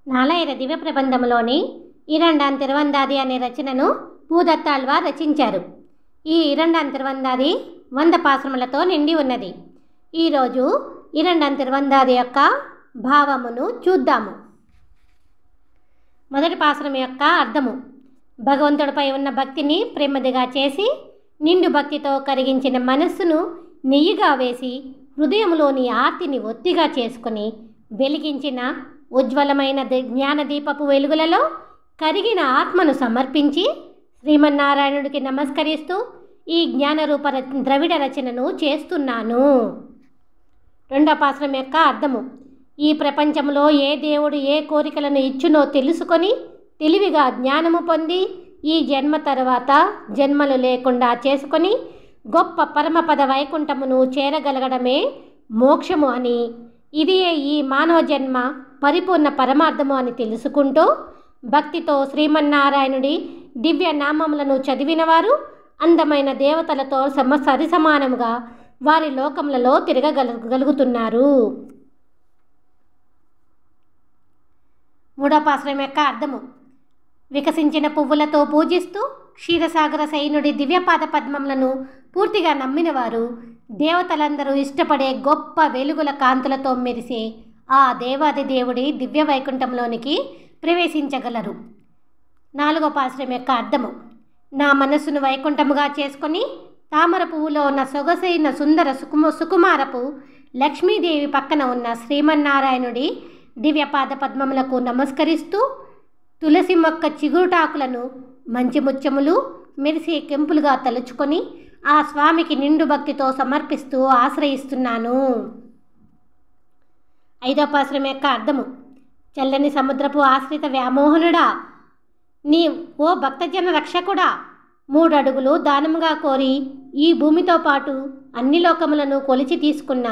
నాలాయిర దివ్య ప్రబంధంలోని ఇరండాన్ తిరువందాది అనే రచనను పూదత్తాళ్వార్ రచించారు. ఈ ఇరండాన్ తిరువందాది 100 పాశ్రములతో నిండి ఉన్నది. ఈరోజు ఇరండాన్ తిరువందాది యొక్క భావమును చూద్దాము. మొదటి పాశ్రమం యొక్క అర్థము: భగవంతుడిపై ఉన్న భక్తిని ప్రేమదిగా చేసి నిండు భక్తితో కరిగించిన మనస్సును నెయ్యిగా వేసి హృదయంలోని ఆర్తిని ఒత్తిగా చేసుకుని వెలిగించిన ఉజ్వలమైన జ్ఞానదీపపు వెలుగులలో కరిగిన ఆత్మను సమర్పించి శ్రీమన్నారాయణుడికి నమస్కరిస్తూ ఈ జ్ఞానరూప ద్రవిడ రచనను చేస్తున్నాను. రెండో పాశ్రం యొక్క అర్థము: ఈ ప్రపంచంలో ఏ దేవుడు ఏ కోరికలను ఇచ్చునో తెలుసుకొని తెలివిగా జ్ఞానము పొంది ఈ జన్మ తర్వాత జన్మలు లేకుండా చేసుకొని గొప్ప పరమపద వైకుంఠమును చేరగలగడమే మోక్షము అని, ఇదియే ఈ మానవ జన్మ పరిపూర్ణ పరమార్థము అని తెలుసుకుంటూ భక్తితో శ్రీమన్నారాయణుడి దివ్య నామములను చదివినవారు అందమైన దేవతలతో సరిసమానముగా వారి లోకములలో తిరగగలుగుతున్నారు. మూడో పాశ్రం యొక్క అర్థము: వికసించిన పువ్వులతో పూజిస్తూ క్షీరసాగర సైనుడి దివ్యపాద పద్మములను పూర్తిగా నమ్మినవారు దేవతలందరూ ఇష్టపడే గొప్ప వెలుగుల కాంతులతో మెరిసే ఆ దేవాది దేవుడి దివ్య వైకుంఠంలోనికి ప్రవేశించగలరు. నాలుగో పాశ్రం యొక్క అర్థము: నా మనస్సును వైకుంఠముగా చేసుకొని తామర పువ్వులో ఉన్న సొగసైన సుందర సుకుమారపు లక్ష్మీదేవి పక్కన ఉన్న శ్రీమన్నారాయణుడి దివ్యపాద పద్మములకు నమస్కరిస్తూ తులసి మొక్క చిగురుటాకులను మంచి ముత్యములు మెరిసే కెంపులుగా తలుచుకొని ఆ స్వామికి నిండు భక్తితో సమర్పిస్తూ ఆశ్రయిస్తున్నాను. ఐదో పాశ్రం యొక్క అర్థము: చల్లని సముద్రపు ఆశ్రిత వ్యామోహనుడా, నీ ఓ భక్తజన రక్షకుడా, 3 అడుగులు దానముగా కోరి ఈ భూమితో పాటు అన్ని లోకములను కొలిచి తీసుకున్న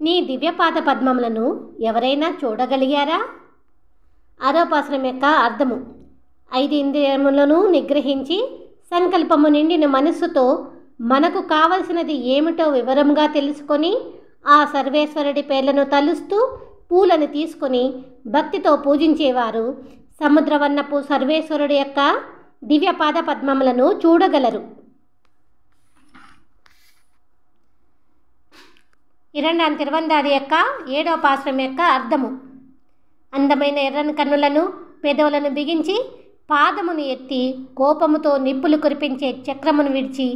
నీ దివ్యపాద పద్మములను ఎవరైనా చూడగలిగారా? ఆరో పాశ్రం యొక్క అర్థము: 5 ఇంద్రియములను నిగ్రహించి సంకల్పము నిండిన మనస్సుతో మనకు కావలసినది ఏమిటో వివరంగా తెలుసుకొని ఆ సర్వేశ్వరుడి పేర్లను తలుస్తూ పూలను తీసుకొని భక్తితో పూజించేవారు సముద్రవర్ణపు సర్వేశ్వరుడి యొక్క దివ్యపాద పద్మములను చూడగలరు. ఇరండాన్ తిరువందాది యొక్క 7వ పాశ్రం యొక్క అర్థము: అందమైన ఎర్రని కన్నులను పెదవులను బిగించి పాదమును ఎత్తి కోపముతో నిప్పులు కురిపించే చక్రమును విడిచి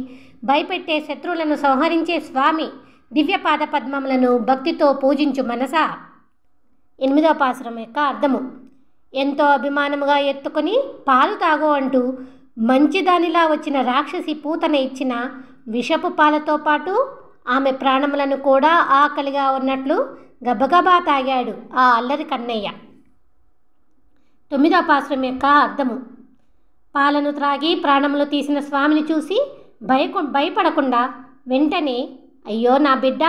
భయపెట్టే శత్రువులను సంహరించే స్వామి దివ్యపాద పద్మములను భక్తితో పూజించు మనసా. 8వ పాశ్రం యొక్క అర్థము: ఎంతో అభిమానముగా ఎత్తుకొని పాలు తాగు అంటూ మంచిదానిలా వచ్చిన రాక్షసి పూతన ఇచ్చిన విషపు పాలతో పాటు ఆమె ప్రాణములను కూడా ఆకలిగా ఉన్నట్లు గబగబా తాగాడు ఆ అల్లరి కన్నయ్య. 9వ పాశ్రం యొక్క అర్థము: పాలను త్రాగి ప్రాణములు తీసిన స్వామిని చూసి భయపడకుండా వెంటనే అయ్యో నా బిడ్డ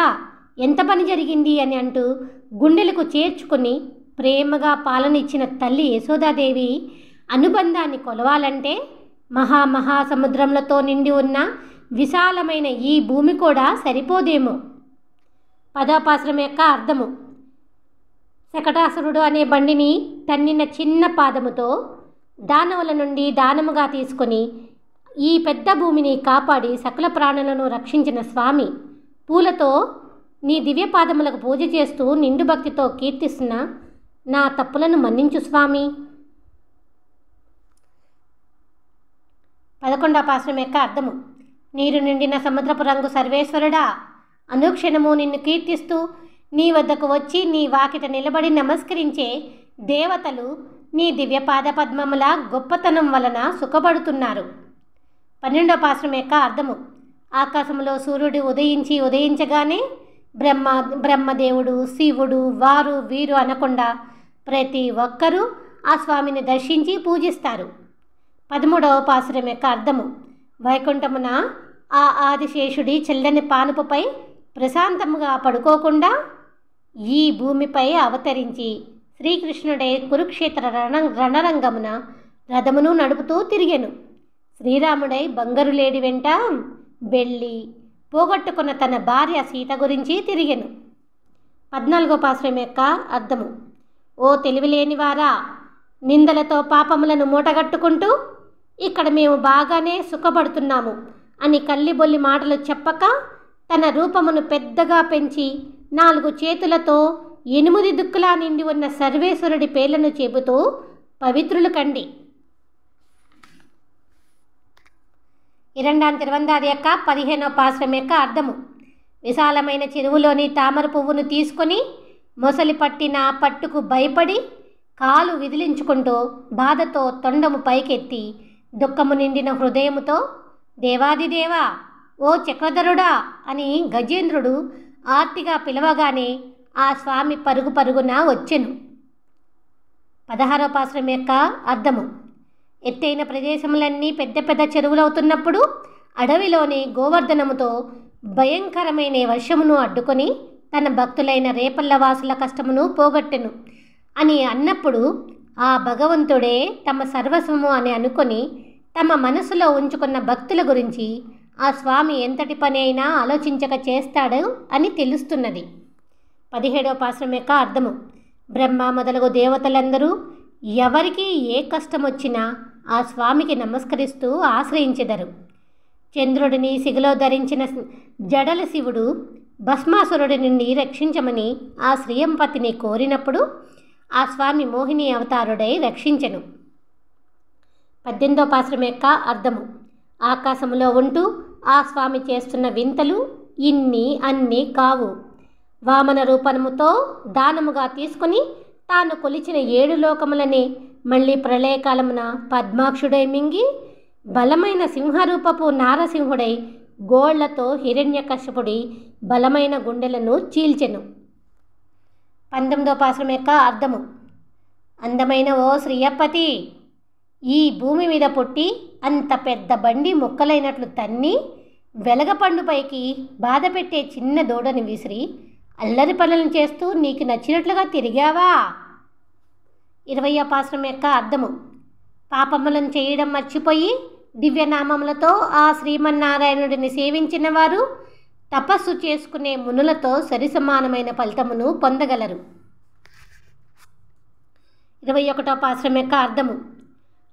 ఎంత పని జరిగింది అని అంటూ గుండెలకు చేర్చుకుని ప్రేమగా పాలనిచ్చిన తల్లి యశోదాదేవి అనుబంధాన్ని కొలవాలంటే మహాసముద్రములతో నిండి ఉన్న విశాలమైన ఈ భూమి కూడా సరిపోదేమో. 10వ పాశ్రం యొక్క అర్థము: శకటాసురుడు అనే బండిని తన్నిన చిన్న పాదముతో దానవుల నుండి దానముగా తీసుకొని ఈ పెద్ద భూమిని కాపాడి సకల ప్రాణులను రక్షించిన స్వామి పూలతో నీ దివ్యపాదములకు పూజ చేస్తూ నిండు భక్తితో కీర్తిస్తున్న నా తప్పులను మన్నించు స్వామి. 11వ పాశ్రం యొక్క అర్థము: నీరు నిండిన సముద్రపు రంగు సర్వేశ్వరుడా, అనుక్షణము నిన్ను కీర్తిస్తూ నీ వద్దకు వచ్చి నీ వాకిట నిలబడి నమస్కరించే దేవతలు నీ దివ్యపాద పద్మముల గొప్పతనం వలన సుఖపడుతున్నారు. 12వ పాశ్రం యొక్క అర్థము: ఆకాశంలో సూర్యుడు ఉదయించగానే బ్రహ్మదేవుడు, శివుడు, వారు వీరు అనకుండా ప్రతి ఒక్కరూ ఆ స్వామిని దర్శించి పూజిస్తారు. 13వ పాశ్రం యొక్క అర్థము: వైకుంఠమున ఆ ఆదిశేషుడి చల్లని పానుపుపై ప్రశాంతముగా పడుకోకుండా ఈ భూమిపై అవతరించి శ్రీకృష్ణుడే కురుక్షేత్ర రణరంగమున రథమును నడుపుతూ తిరిగెను. శ్రీరాముడై బంగారులేడి వెంట వెళ్ళి పోగొట్టుకున్న తన భార్య సీత గురించి తిరిగెను. 14వ పాశ్రం యొక్క అర్థము: ఓ తెలివిలేనివారా, నిందలతో పాపములను మూటగట్టుకుంటూ ఇక్కడ మేము బాగానే సుఖపడుతున్నాము అని కల్లిబొల్లి మాటలు చెప్పక తన రూపమును పెద్దగా పెంచి 4 చేతులతో 8 దిక్కులా నిండి ఉన్న సర్వేశ్వరుడి పేర్లను చెబుతూ పవిత్రులు కండి. 2 తిరువందాది యొక్క 15వ పాశ్రం యొక్క అర్థము. విశాలమైన చెరువులోని తామర పువ్వును తీసుకొని మొసలి పట్టిన పట్టుకు భయపడి కాలు విదిలించుకుంటూ బాధతో తొండము పైకెత్తి దుఃఖము నిండిన హృదయముతో దేవాదిదేవా ఓ చక్రధరుడా అని గజేంద్రుడు ఆర్తిగా పిలవగానే ఆ స్వామి పరుగు పరుగున వచ్చెను. 16వ పాశ్రం యొక్క అర్థము. ఎత్తైన ప్రదేశములన్నీ పెద్ద పెద్ద చెరువులవుతున్నప్పుడు అడవిలోని గోవర్ధనముతో భయంకరమైన వర్షమును అడ్డుకొని తన భక్తులైన రేపల్లవాసుల కష్టమును పోగొట్టెను అని అన్నప్పుడు ఆ భగవంతుడే తమ సర్వస్వము అని అనుకొని తమ మనసులో ఉంచుకున్న భక్తుల గురించి ఆ స్వామి ఎంతటి పని అయినా ఆలోచించక చేస్తాడు అని తెలుస్తున్నది. 17వ పాశ్రం యొక్క అర్థము. బ్రహ్మ మొదలగు దేవతలందరూ ఎవరికి ఏ కష్టం వచ్చినా ఆ స్వామికి నమస్కరిస్తూ ఆశ్రయించెదరు. చంద్రుడిని సిగలో ధరించిన జడల శివుడు భస్మాసురుడి నుండి రక్షించమని ఆ శ్రీయంపతిని కోరినప్పుడు ఆ స్వామి మోహిని అవతారుడై రక్షించెను. 18వ పాశ్రం యొక్క అర్థము. ఆకాశములో ఉంటూ ఆ స్వామి చేస్తున్న వింతలు ఇన్ని అన్నీ కావు. వామన రూపముతో దానముగా తీసుకుని తాను కొలిచిన 7 లోకములని మళ్ళీ ప్రళయకాలమున పద్మాక్షుడై మింగి బలమైన సింహరూపపు నారసింహుడై గోళ్లతో హిరణ్యకశపుడి బలమైన గుండెలను చీల్చెను. 19వ పాశ్రం యొక్క అర్థము. అందమైన ఓ శ్రీయపతి, ఈ భూమి మీద పుట్టి అంత పెద్ద బండి ముక్కలైనట్లు తన్ని వెలగపండుపైకి బాధ పెట్టే చిన్న దూడని విసిరి అల్లరి పనులను చేస్తూ నీకు నచ్చినట్లుగా తిరిగావా? 20వ పాశ్రం యొక్క అర్థము. పాపములను చేయడం మర్చిపోయి దివ్యనామములతో ఆ శ్రీమన్నారాయణుడిని సేవించిన వారు తపస్సు చేసుకునే మునులతో సరిసమానమైన ఫలితమును పొందగలరు. 21వ పాశ్రం యొక్క అర్థము.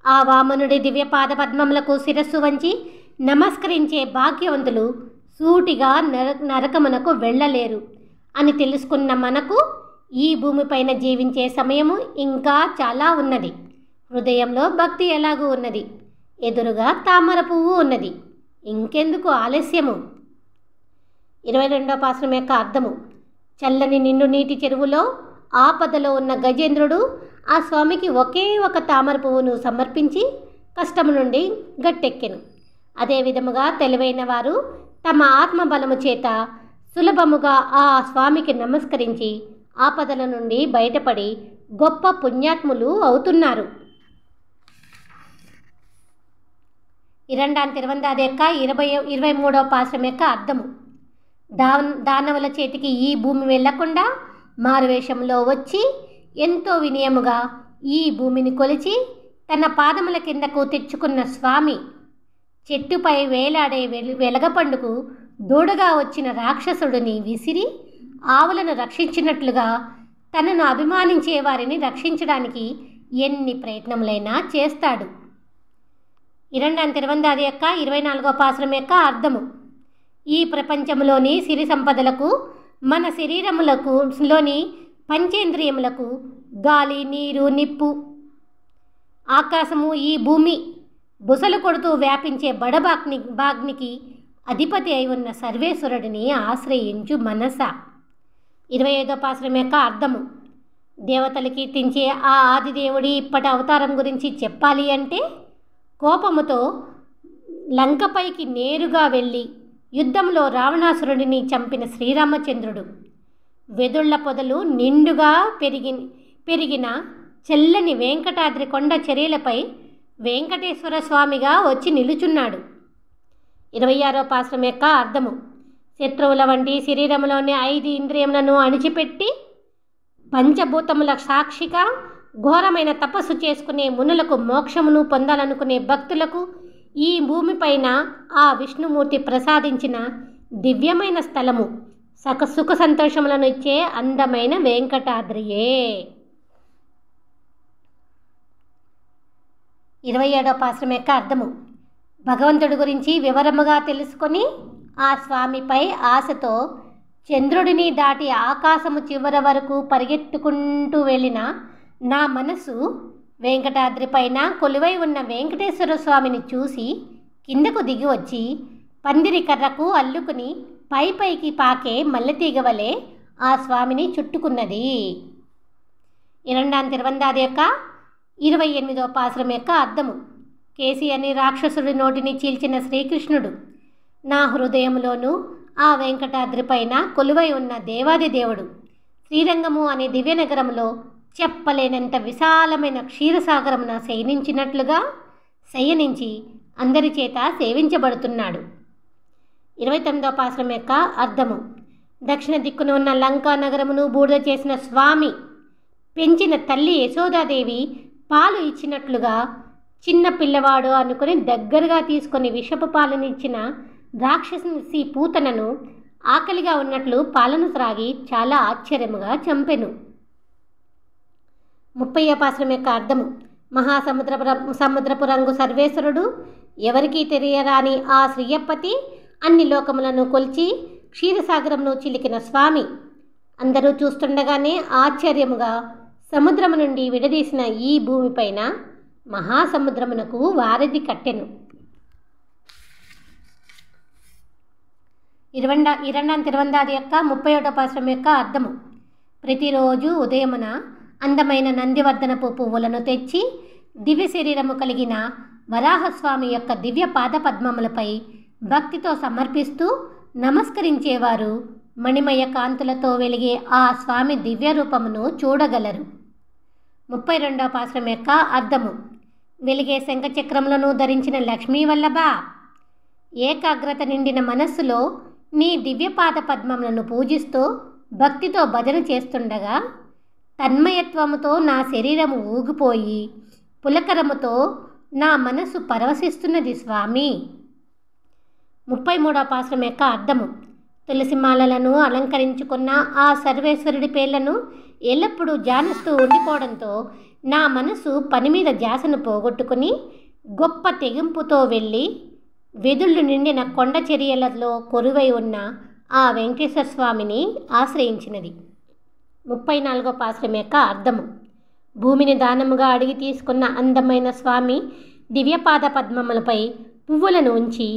ఆ వామనుడి దివ్యపాద పద్మములకు శిరస్సు వంచి నమస్కరించే భాగ్యవంతులు సూటిగా నరకమునకు వెళ్ళలేరు అని తెలుసుకున్న మనకు ఈ భూమిపైన జీవించే సమయము ఇంకా చాలా ఉన్నది. హృదయంలో భక్తి ఎలాగూ ఉన్నది, ఎదురుగా తామర పువ్వు ఉన్నది, ఇంకెందుకు ఆలస్యము? 22వ పాశ్రం యొక్క అర్థము. చల్లని నిండు నీటి చెరువులో ఆపదలో ఉన్న గజేంద్రుడు ఆ స్వామికి ఒకే ఒక తామర పువ్వును సమర్పించి కష్టము నుండి గట్టెక్కెను. అదే విధముగా తెలివైన వారు తమ ఆత్మబలము చేత సులభముగా ఆ స్వామికి నమస్కరించి ఆపదల నుండి బయటపడి గొప్ప పుణ్యాత్ములు అవుతున్నారు. 2 తిరువందాది యొక్క 23వ పాశ్రం యొక్క అర్థము. దానవుల చేతికి ఈ భూమి వెళ్లకుండా మారువేషంలో వచ్చి ఎంతో వినయముగా ఈ భూమిని కొలిచి తన పాదముల కిందకు తెచ్చుకున్న స్వామి చెట్టుపై వేలాడే వెలగపండుకు దూడగా వచ్చిన రాక్షసుడిని విసిరి ఆవులను రక్షించినట్లుగా తనను అభిమానించే వారిని రక్షించడానికి ఎన్ని ప్రయత్నములైనా చేస్తాడు. 2 తిరువందాది యొక్క 24వ పాశ్రం యొక్క అర్థము. ఈ ప్రపంచంలోని సిరి సంపదలకు మన శరీరములకు లోని పంచేంద్రియములకు గాలి, నీరు, నిప్పు, ఆకాశము, ఈ భూమి బుసలు కొడుతూ వ్యాపించే బాగ్నికి అధిపతి అయి ఉన్న సర్వేశ్వరుడిని ఆశ్రయించు మనస. 25వ పాశ్రం యొక్క అర్థము. దేవతలు కీర్తించే ఆ ఆదిదేవుడి ఇప్పటి అవతారం గురించి చెప్పాలి అంటే కోపముతో లంకపైకి నేరుగా వెళ్ళి యుద్ధంలో రావణాసురుడిని చంపిన శ్రీరామచంద్రుడు వెదుళ్ల పొదలు నిండుగా పెరిగిన చెల్లని వెంకటాద్రి కొండ చర్యలపై వెంకటేశ్వర స్వామిగా వచ్చి నిలుచున్నాడు. 26వ పాశ్రం యొక్క అర్థము. శత్రువుల వంటి శరీరంలోని 5 ఇంద్రియములను అణిచిపెట్టి పంచభూతముల సాక్షిగా ఘోరమైన తపస్సు చేసుకునే మునులకు మోక్షమును పొందాలనుకునే భక్తులకు ఈ భూమిపైన ఆ విష్ణుమూర్తి ప్రసాదించిన దివ్యమైన స్థలము సుఖ సంతోషములను ఇచ్చే అందమైన వెంకటాద్రియే. 27వ పాశ్రం యొక్క అర్థము. భగవంతుడి గురించి వివరముగా తెలుసుకొని ఆ స్వామిపై ఆశతో చంద్రుడిని దాటి ఆకాశము చివర వరకు పరిగెత్తుకుంటూ వెళ్ళిన నా మనసు వెంకటాద్రిపైన కొలువై ఉన్న వెంకటేశ్వర స్వామిని చూసి కిందకు దిగి వచ్చి పందిరి కర్రకు అల్లుకుని పైకి పాకే మల్లెతీగ వలె ఆ స్వామిని చుట్టుకున్నది. 2 యొక్క 28వ పాశ్రం యొక్క అర్థము. కేసి అని రాక్షసుడి నోటిని చీల్చిన శ్రీకృష్ణుడు నా హృదయంలోనూ ఆ వెంకటాద్రిపైన కొలువై ఉన్న దేవాది దేవుడు శ్రీరంగము అనే దివ్యనగరంలో చెప్పలేనంత విశాలమైన క్షీరసాగరమున శయనించి అందరి చేత సేవించబడుతున్నాడు. 29వ పాశ్రం యొక్క అర్థము. దక్షిణ దిక్కున ఉన్న లంకా నగరమును బూడిద చేసిన స్వామి పెంచిన తల్లి యశోదాదేవి పాలు ఇచ్చినట్లుగా చిన్న పిల్లవాడు అనుకుని దగ్గరగా తీసుకొని విషపు పాలనిచ్చిన రాక్షసి పూతనను ఆకలిగా ఉన్నట్లు పాలను త్రాగి చాలా ఆశ్చర్యముగా చంపెను. 30వ పాశ్రం యొక్క అర్థము. సముద్రపు రంగు సర్వేశ్వరుడు ఎవరికీ తెలియరాని ఆ శ్రీయప్పతి అన్ని లోకములను కొల్చి క్షీరసాగరమును చిలికిన స్వామి అందరూ చూస్తుండగానే ఆశ్చర్యముగా సముద్రము నుండి విడదీసిన ఈ భూమిపైన మహాసముద్రమునకు వారధి కట్టెను. 29 యొక్క 31వ పాశ్రం యొక్క అర్థము. ప్రతిరోజు ఉదయమున అందమైన నందివర్ధనపు పువ్వులను తెచ్చి దివ్య శరీరము కలిగిన వరాహస్వామి యొక్క దివ్య పాద పద్మములపై భక్తితో సమర్పిస్తూ నమస్కరించేవారు మణిమయ కాంతులతో వెలిగే ఆ స్వామి దివ్య రూపమును చూడగలరు. 32వ పాశ్రం యొక్క అర్థము. వెలిగే శంఖచక్రములను ధరించిన లక్ష్మీ వల్లభ, ఏకాగ్రత నిండిన మనస్సులో నీ దివ్యపాద పద్మములను పూజిస్తూ భక్తితో భజన చేస్తుండగా తన్మయత్వముతో నా శరీరము ఊగిపోయి పులకరముతో నా మనస్సు పరవశిస్తున్నది స్వామి. 33వ పాశ్రం యొక్క అర్థము. తులసిమాలలను అలంకరించుకున్న ఆ సర్వేశ్వరుడి పేర్లను ఎల్లప్పుడూ ధ్యానిస్తూ ఉండిపోవడంతో నా మనసు పని మీద ధ్యాసను పోగొట్టుకుని గొప్ప తెగింపుతో వెళ్ళి వెదుళ్ళు నిండిన కొండ చర్యలలో కొరువై ఉన్న ఆ వెంకటేశ్వర స్వామిని ఆశ్రయించినది. 34వ పాశ్రం యొక్క అర్థము. భూమిని దానముగా అడిగి తీసుకున్న అందమైన స్వామి దివ్యపాద పద్మములపై పువ్వులను ఉంచి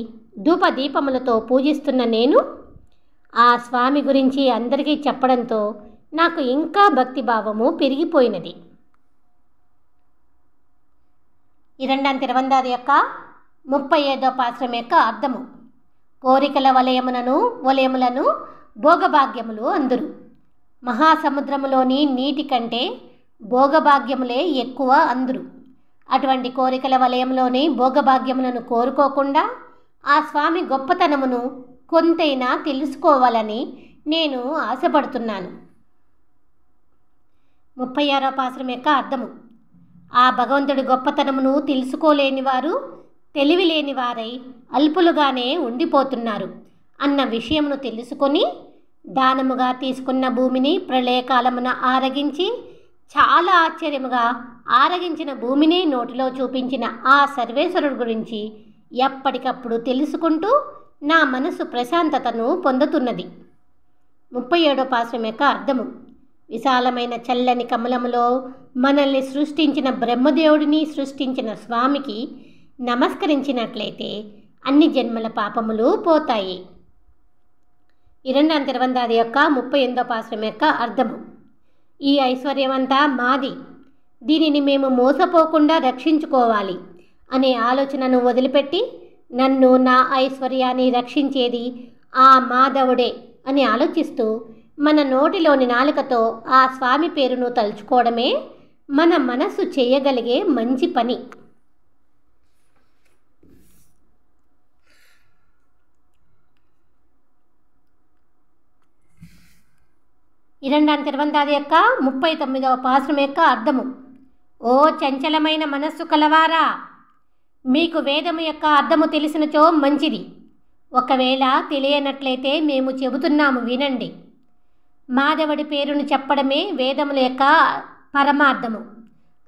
ధూపదీపములతో పూజిస్తున్న నేను ఆ స్వామి గురించి అందరికీ చెప్పడంతో నాకు ఇంకా భక్తిభావము పెరిగిపోయినది. 2 యొక్క 35వ పాశ్రం యొక్క అర్థము. కోరికల వలయములను భోగభాగ్యములు అందురు. మహాసముద్రములోని నీటి కంటే భోగభాగ్యములే ఎక్కువ అందురు. అటువంటి కోరికల వలయంలోని భోగభాగ్యములను కోరుకోకుండా ఆ స్వామి గొప్పతనమును కొంతైనా తెలుసుకోవాలని నేను ఆశపడుతున్నాను. 36వ పాశ్రం యొక్క అర్థము. ఆ భగవంతుడి గొప్పతనమును తెలుసుకోలేని వారు తెలివి లేని వారై అల్పులుగానే ఉండిపోతున్నారు అన్న విషయమును తెలుసుకొని దానముగా తీసుకున్న భూమిని ప్రళయకాలమున ఆరగించి చాలా ఆశ్చర్యముగా ఆరగించిన భూమిని నోటిలో చూపించిన ఆ సర్వేశ్వరుడు గురించి ఎప్పటికప్పుడు తెలుసుకుంటూ నా మనసు ప్రశాంతతను పొందుతున్నది. 37వ పాశ్రం యొక్క అర్థము. విశాలమైన చల్లని కమలములో మనల్ని సృష్టించిన బ్రహ్మదేవుడిని సృష్టించిన స్వామికి నమస్కరించినట్లయితే అన్ని జన్మల పాపములు పోతాయి. 2 యొక్క 38వ పాశ్రం యొక్క అర్థము. ఈ ఐశ్వర్యమంతా మాది, దీనిని మేము మోసపోకుండా రక్షించుకోవాలి అనే ఆలోచనను వదిలిపెట్టి నన్ను నా ఐశ్వర్యాన్ని రక్షించేది ఆ మాధవుడే అని ఆలోచిస్తూ మన నోటిలోని నాలుకతో ఆ స్వామి పేరును తలుచుకోవడమే మన మనస్సు చేయగలిగే మంచి పని. 2 యొక్క 39వ పాశ్రం యొక్క అర్థము. ఓ చంచలమైన మనస్సు కలవారా, మీకు వేదము యొక్క అర్థము తెలిసినచో మంచిది. ఒకవేళ తెలియనట్లయితే మేము చెబుతున్నాము వినండి. మాధవుడి పేరును చెప్పడమే వేదముల యొక్క పరమార్థము.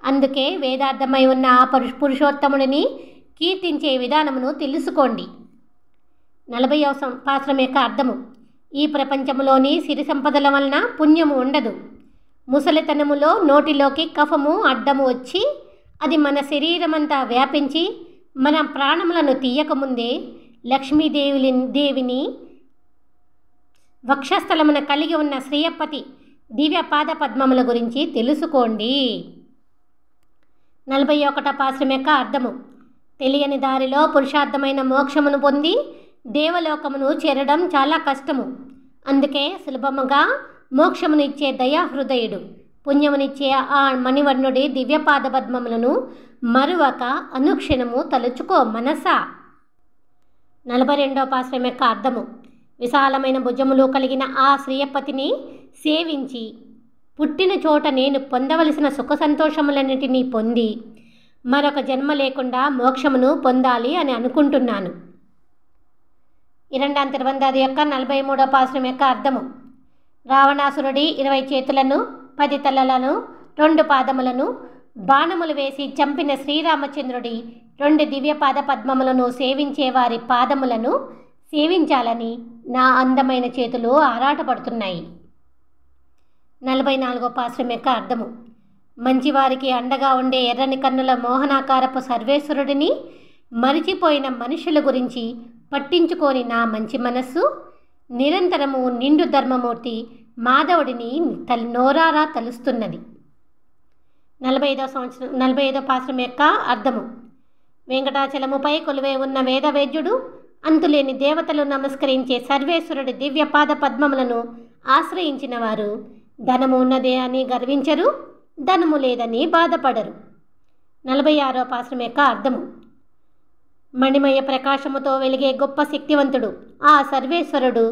అందుకే వేదార్థమై ఉన్న ఆ పురుషోత్తముడిని కీర్తించే విధానమును తెలుసుకోండి. 40వ పాశ్రం యొక్క అర్థము. ఈ ప్రపంచంలోని సిరి సంపదల వలన పుణ్యము ఉండదు. ముసలితనములో నోటిలోకి కఫము అడ్డము వచ్చి అది మన శరీరమంతా వ్యాపించి మన ప్రాణములను తీయకముందే లక్ష్మీదేవిని వక్షస్థలమున కలిగి ఉన్న శ్రీయపతి దివ్య పాద పద్మముల గురించి తెలుసుకోండి. 41వ పాశ్రం యొక్క అర్థము. తెలియని దారిలో పురుషార్థమైన మోక్షమును పొంది దేవలోకమును చేరడం చాలా కష్టము. అందుకే సులభముగా మోక్షమును ఇచ్చే దయాహృదయుడు పుణ్యమునిచ్చే ఆ మణివర్ణుడి దివ్యపాద పద్మములను మరువక అనుక్షణము తలుచుకో మనసా. 42వ పాశ్రం యొక్క అర్థము. విశాలమైన భుజములు కలిగిన ఆ శ్రీయపతిని సేవించి పుట్టిన చోట నేను పొందవలసిన సుఖ సంతోషములన్నిటినీ పొంది మరొక జన్మ లేకుండా మోక్షమును పొందాలి అని అనుకుంటున్నాను. 2వ తిరువందాది యొక్క 43వ పాశ్రం యొక్క అర్థము. రావణాసురుడి 20 చేతులను 10 తలలను 2 పాదములను బాణములు వేసి చంపిన శ్రీరామచంద్రుడి 2 దివ్యపాద పద్మములను సేవించే వారి పాదములను సేవించాలని నా అందమైన చేతులు ఆరాటపడుతున్నాయి. 44వ పాశ్రం యొక్క అర్థము. మంచివారికి అండగా ఉండే ఎర్రని కన్నుల మోహనాకారపు సర్వేశ్వరుడిని మరిచిపోయిన మనుషుల గురించి పట్టించుకోని నా మంచి మనస్సు నిరంతరము నిండు ధర్మమూర్తి మాధవుడిని నోరారా తలుస్తున్నది. 45వ పాశ్రం యొక్క అర్థము. వెంకటాచలముపై కొలువై ఉన్న వేదవేద్యుడు అంతులేని దేవతలు నమస్కరించే సర్వేశ్వరుడి దివ్య పాద పద్మములను ఆశ్రయించిన వారు ధనము ఉన్నదే అని గర్వించరు, ధనము లేదని బాధపడరు. 46వ పాశ్రం యొక్క అర్థము. మణిమయ ప్రకాశముతో వెలిగే గొప్ప శక్తివంతుడు ఆ సర్వేశ్వరుడు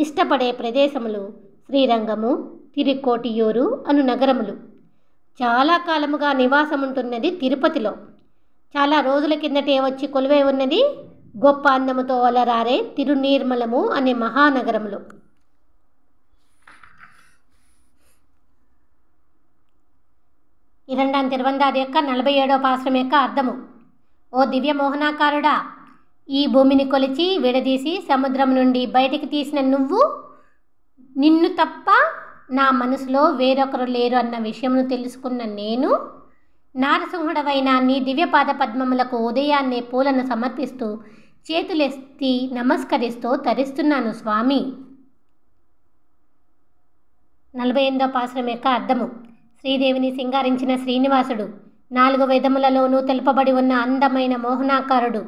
ఇష్టపడే ప్రదేశములు శ్రీరంగము, తిరుకోటియూరు అను నగరములు. చాలా కాలముగా నివాసముంటున్నది తిరుపతిలో. చాలా రోజుల కిందటే వచ్చి కొలువై ఉన్నది గొప్ప అందముతో అలరారే తిరునీర్మలము అనే మహానగరములో. ఈ 2వ తిరువందాది యొక్క 47వ పాశ్రం యొక్క అర్థము. ఓ దివ్య మోహనాకారుడా, ఈ భూమిని కొలిచి విడదీసి సముద్రం నుండి బయటికి తీసిన నువ్వు నిన్ను తప్ప నా మనసులో వేరొకరు లేరు అన్న విషయమును తెలుసుకున్న నేను నారసింహుడవైన నీ దివ్యపాద పద్మములకు ఉదయాన్నే పూలను సమర్పిస్తూ చేతులెత్తి నమస్కరిస్తూ తరిస్తున్నాను స్వామి. 48వ పాశ్రం యొక్క అర్థము. శ్రీదేవిని సింగారించిన శ్రీనివాసుడు 4 వేదములలోనూ తెలుపబడి ఉన్న అందమైన మోహనాకారుడు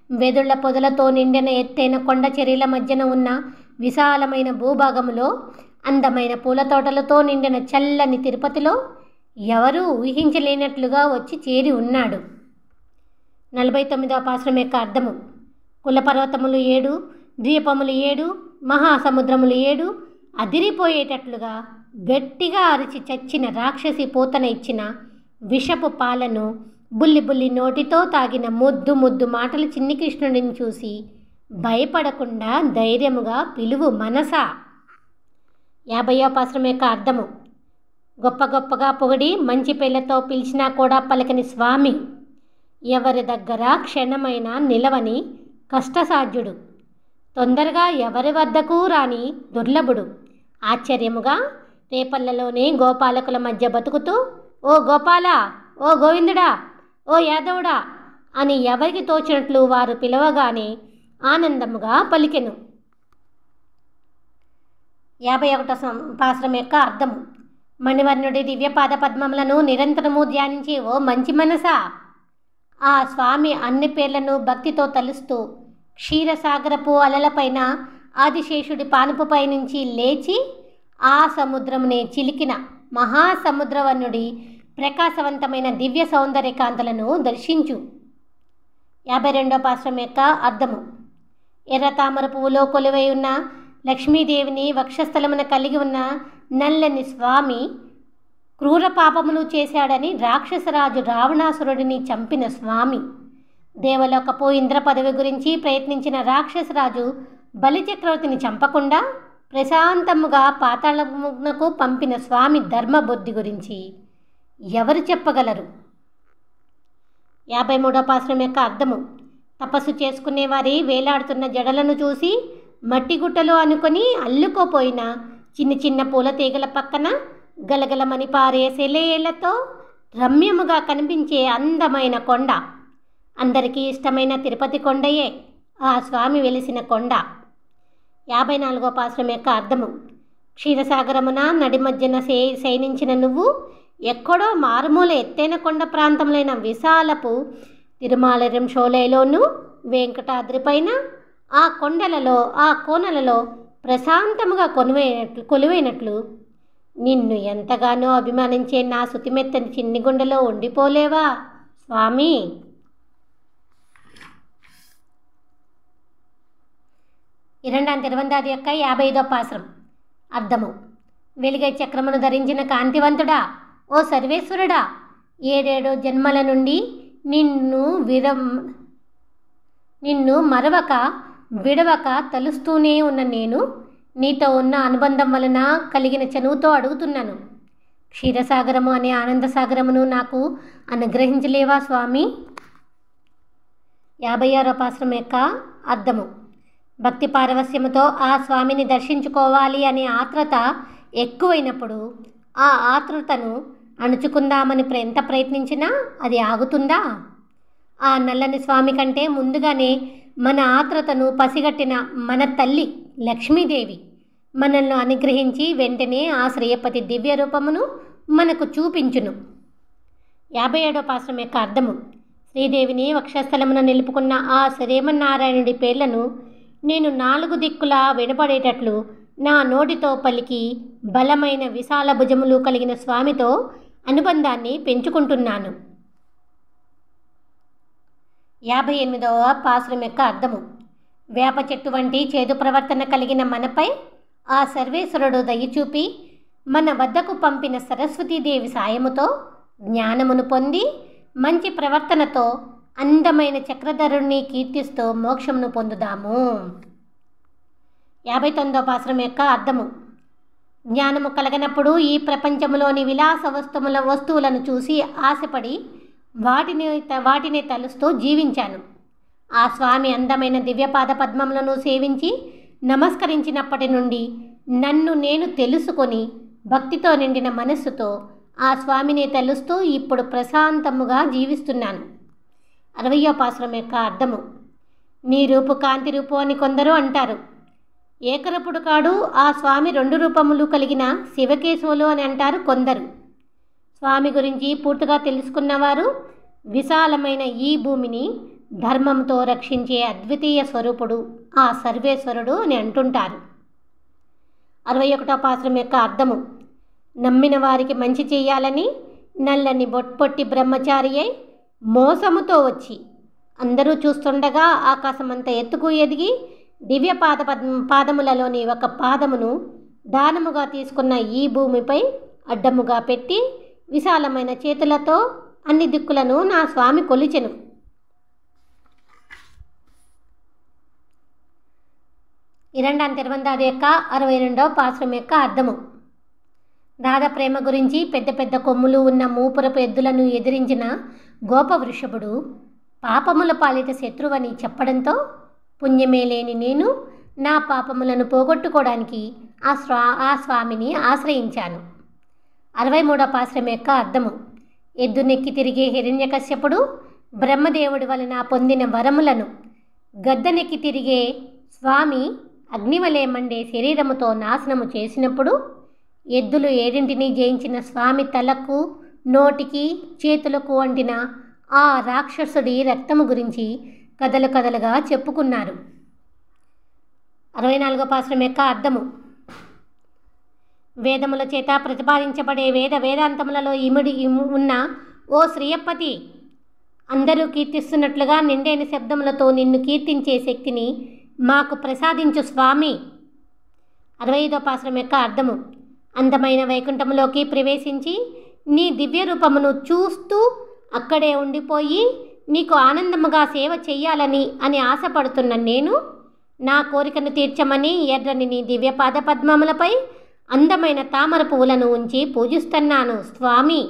వెదుళ్ల పొదలతో నిండిన ఎత్తైన కొండ చర్యల మధ్యన ఉన్న విశాలమైన భూభాగములో అందమైన పూల తోటలతో నిండిన చల్లని తిరుపతిలో ఎవరూ ఊహించలేనట్లుగా వచ్చి చేరి ఉన్నాడు. 49వ పాశ్రం యొక్క అర్థము. కులపర్వతములు 7, ద్వీపములు 7, మహాసముద్రములు 7 అదిరిపోయేటట్లుగా గట్టిగా అరిచి చచ్చిన రాక్షసి పూతన ఇచ్చిన విషపు పాలను బుల్లి బుల్లి నోటితో తాగిన ముద్దు ముద్దు మాటలు చిన్ని కృష్ణుడిని చూసి భయపడకుండా ధైర్యముగా పిలువు మనసా. 50వ పాశ్రం యొక్క అర్థము. గొప్ప గొప్పగా పొగిడి మంచి పేర్లతో పిలిచినా కూడా పలకని స్వామి, ఎవరి దగ్గర క్షణమైన నిలవని కష్టసాధ్యుడు, తొందరగా ఎవరి వద్దకు రాని దుర్లభుడు, ఆశ్చర్యముగా రేపల్లలోనే గోపాలకుల మధ్య బతుకుతూ ఓ గోపాల, ఓ గోవిందుడా, ఓ యాదవుడా అని ఎవరికి తోచినట్లు వారు పిలవగానే ఆనందముగా పలికెను. 51వ పాశ్రం యొక్క అర్థము. మణివర్ణుడి దివ్యపాద పద్మములను నిరంతరము ధ్యానించి ఓ మంచి మనసా, ఆ స్వామి అన్ని పేర్లను భక్తితో తలుస్తూ క్షీరసాగరపు అలలపైన ఆదిశేషుడి పానుపుపై నుంచి లేచి ఆ సముద్రమునే చిలికిన మహాసముద్రవర్ణుడి ప్రకాశవంతమైన దివ్య సౌందర్యకాంతలను దర్శించు. 52వ పాశ్రం యొక్క అర్థము. ఎర్ర తామర పువ్వులో కొలువై ఉన్న లక్ష్మీదేవిని వక్షస్థలమున కలిగి ఉన్న నల్లని స్వామి క్రూర పాపములు చేశాడని రాక్షసరాజు రావణాసురుడిని చంపిన స్వామి, దేవలోకపు ఇంద్ర పదవి గురించి ప్రయత్నించిన రాక్షసరాజు బలిచక్రవర్తిని చంపకుండా ప్రశాంతముగా పాతాళమునకు పంపిన స్వామి ధర్మబుద్ధి గురించి ఎవరు చెప్పగలరు? 53వ పాశ్రం యొక్క అర్థము. తపస్సు చేసుకునే వారి వేలాడుతున్న జడలను చూసి మట్టిగుట్టలు అనుకొని అల్లుకోపోయిన చిన్న చిన్న పూల తీగల పక్కన గలగలమని పారే సెలయేళ్లతో రమ్యముగా కనిపించే అందమైన కొండ, అందరికీ ఇష్టమైన తిరుపతి కొండయే ఆ స్వామి వెలిసిన కొండ. 54వ పాశ్రం యొక్క అర్థము. క్షీరసాగరమున నడిమధ్యన శయనించిన నువ్వు ఎక్కడో మారుమూల ఎత్తైన కొండ ప్రాంతములైన విశాలపు తిరుమాలరం షోలేలోను వెంకటాద్రిపైన ఆ కొండలలో ఆ కోనలలో ప్రశాంతముగా కొలువైనట్లు నిన్ను ఎంతగానో అభిమానించే నా సుతిమెత్తని చిన్ని గుండెలో ఉండిపోలేవా స్వామి? ఇరండాం తిరువందాది యొక్క 55వ పాశ్రం అర్థము. వెలుగై చక్రమును ధరించిన కాంతివంతుడా, ఓ సర్వేశ్వరుడా, 7 జన్మల నుండి నిన్ను మరవక విడవక తలుస్తూనే ఉన్న నేను నీతో ఉన్న అనుబంధం వలన కలిగిన చనువుతో అడుగుతున్నాను. క్షీరసాగరము అనే ఆనందసాగరమును నాకు అనుగ్రహించలేవా స్వామి? 56వ పాశ్రం యొక్క అర్థము. భక్తి పారవస్యముతో ఆ స్వామిని దర్శించుకోవాలి అనే ఆత్రత ఎక్కువైనప్పుడు ఆ ఆత్రుతను అణుచుకుందామని ఎంత ప్రయత్నించినా అది ఆగుతుందా? ఆ నల్లని స్వామి కంటే ముందుగానే మన ఆత్రతను పసిగట్టిన మన తల్లి లక్ష్మీదేవి మనల్ని అనుగ్రహించి వెంటనే ఆ శ్రేయపతి దివ్య రూపమును మనకు చూపించును. 57వ పాశ్రం యొక్క అర్థము. శ్రీదేవిని వక్షస్థలమున నిలుపుకున్న ఆ శ్రీమన్నారాయణుడి పేర్లను నేను 4 దిక్కులా వినపడేటట్లు నా నోటితో పలికి బలమైన విశాల భుజములు కలిగిన స్వామితో అనుబంధాన్ని పెంచుకుంటున్నాను. 58వ పాశ్రం యొక్క అర్థము. వేప చెట్టు వంటి చేదు ప్రవర్తన కలిగిన మనపై ఆ సర్వేశ్వరుడు దయచూపి మన వద్దకు పంపిన సరస్వతీదేవి సాయముతో జ్ఞానమును పొంది మంచి ప్రవర్తనతో అందమైన చక్రధరుణ్ణి కీర్తిస్తూ మోక్షమును పొందుదాము. 59వ పాశ్రం యొక్క అర్థము. జ్ఞానము కలగనప్పుడు ఈ ప్రపంచములోని విలాస వస్తువులను చూసి ఆశపడి వాటిని తలుస్తూ జీవించాను. ఆ స్వామి అందమైన దివ్యపాద పద్మములను సేవించి నమస్కరించినప్పటి నుండి నన్ను నేను తెలుసుకొని భక్తితో నిండిన మనస్సుతో ఆ స్వామిని తలుస్తూ ఇప్పుడు ప్రశాంతముగా జీవిస్తున్నాను. 60వ పాశ్రం యొక్క అర్థము. నీ రూపు కాంతి రూపు అని కొందరు అంటారు. ఏకరూపుడు కాడు ఆ స్వామి 2 రూపములు కలిగిన శివకేశవులు అని అంటారు కొందరు. స్వామి గురించి పూర్తిగా తెలుసుకున్నవారు విశాలమైన ఈ భూమిని ధర్మంతో రక్షించే అద్వితీయ స్వరూపుడు ఆ సర్వేశ్వరుడు అని అంటుంటారు. 61వ పాశ్రం యొక్క అర్థము. నమ్మిన వారికి మంచి చేయాలని నల్లని బొట్పొట్టి బ్రహ్మచారి అయి మోసముతో వచ్చి అందరూ చూస్తుండగా ఆకాశమంత ఎత్తుకు ఎదిగి దివ్య పాదములలోని ఒక పాదమును దానముగా తీసుకున్న ఈ భూమిపై అడ్డముగా పెట్టి విశాలమైన చేతులతో అన్ని దిక్కులను నా స్వామి కొలిచెను. ఇరండాం తిరువందాది యొక్క 62వ పాశ్రం యొక్క అర్థము. రాధా ప్రేమ గురించి పెద్ద పెద్ద కొమ్ములు ఉన్న మూపురపు ఎద్దులను ఎదిరించిన గోప వృషభుడు పాపముల పాలిట శత్రువని చెప్పడంతో పుణ్యమే లేని నేను నా పాపములను పోగొట్టుకోవడానికి ఆ స్వామిని ఆశ్రయించాను. 63వ పాశ్రం యొక్క అర్థము. ఎద్దునెక్కి తిరిగే హిరణ్యకశ్యపుడు బ్రహ్మదేవుడి వలన పొందిన వరములను గద్దెనెక్కి తిరిగే స్వామి అగ్నివలే మండే శరీరముతో నాశనము చేసినప్పుడు ఎద్దులు 7 జయించిన స్వామి తలకు నోటికి చేతులకు అంటిన ఆ రాక్షసుడి రక్తము గురించి కథలు కథలుగా చెప్పుకున్నారు. 64వ పాశ్రం యొక్క అర్థము. వేదముల చేత ప్రతిపాదించబడే వేదాంతములలో ఇమిడి ఉన్న ఓ శ్రీయపతి, అందరూ కీర్తిస్తున్నట్లుగా నిండైన శబ్దములతో నిన్ను కీర్తించే శక్తిని మాకు ప్రసాదించు స్వామి. 65వ పాశ్రం యొక్క అర్థము. అందమైన వైకుంఠములోకి ప్రవేశించి నీ దివ్య రూపమును చూస్తూ అక్కడే ఉండిపోయి నీకు ఆనందముగా సేవ చెయ్యాలని అని ఆశపడుతున్న నేను నా కోరికను తీర్చమని ఎర్రని నీ దివ్య పాద పద్మములపై అందమైన తామర పువ్వులను ఉంచి పూజిస్తున్నాను స్వామి.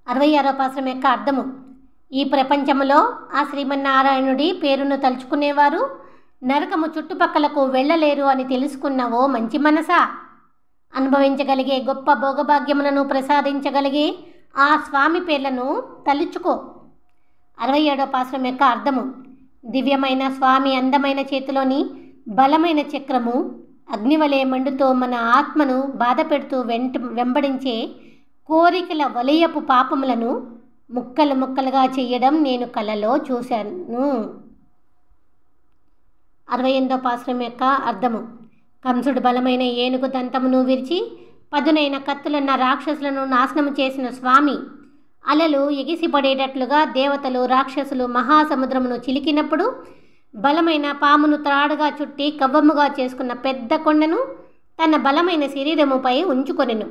66వ పాశ్రం యొక్క అర్థము. ఈ ప్రపంచంలో ఆ శ్రీమన్నారాయణుడి పేరును తలుచుకునేవారు నరకము చుట్టుపక్కలకు వెళ్ళలేరు అని తెలుసుకున్నావో మంచి మనసా. అనుభవించగలిగే గొప్ప భోగభాగ్యములను ప్రసాదించగలిగే ఆ స్వామి పేర్లను తలుచుకో. 67వ పాశ్రం యొక్క అర్థము. దివ్యమైన స్వామి అందమైన చేతిలోని బలమైన చక్రము అగ్నివలే మండుతో మన ఆత్మను బాధ పెడుతూ వెంబడించే కోరికల వలయపు పాపములను ముక్కలు ముక్కలుగా చేయడం నేను కలలో చూశాను. 68వ పాశ్రం యొక్క అర్థము. కంసుడు బలమైన ఏనుగు దంతమును విరిచి పదునైన కత్తులున్న రాక్షసులను నాశనము చేసిన స్వామి అలలు ఎగిసిపడేటట్లుగా దేవతలు రాక్షసులు మహాసముద్రమును చిలికినప్పుడు బలమైన పామును త్రాడుగా చుట్టి కవ్వముగా చేసుకున్న పెద్ద కొండను తన బలమైన శరీరముపై ఉంచుకొనెను.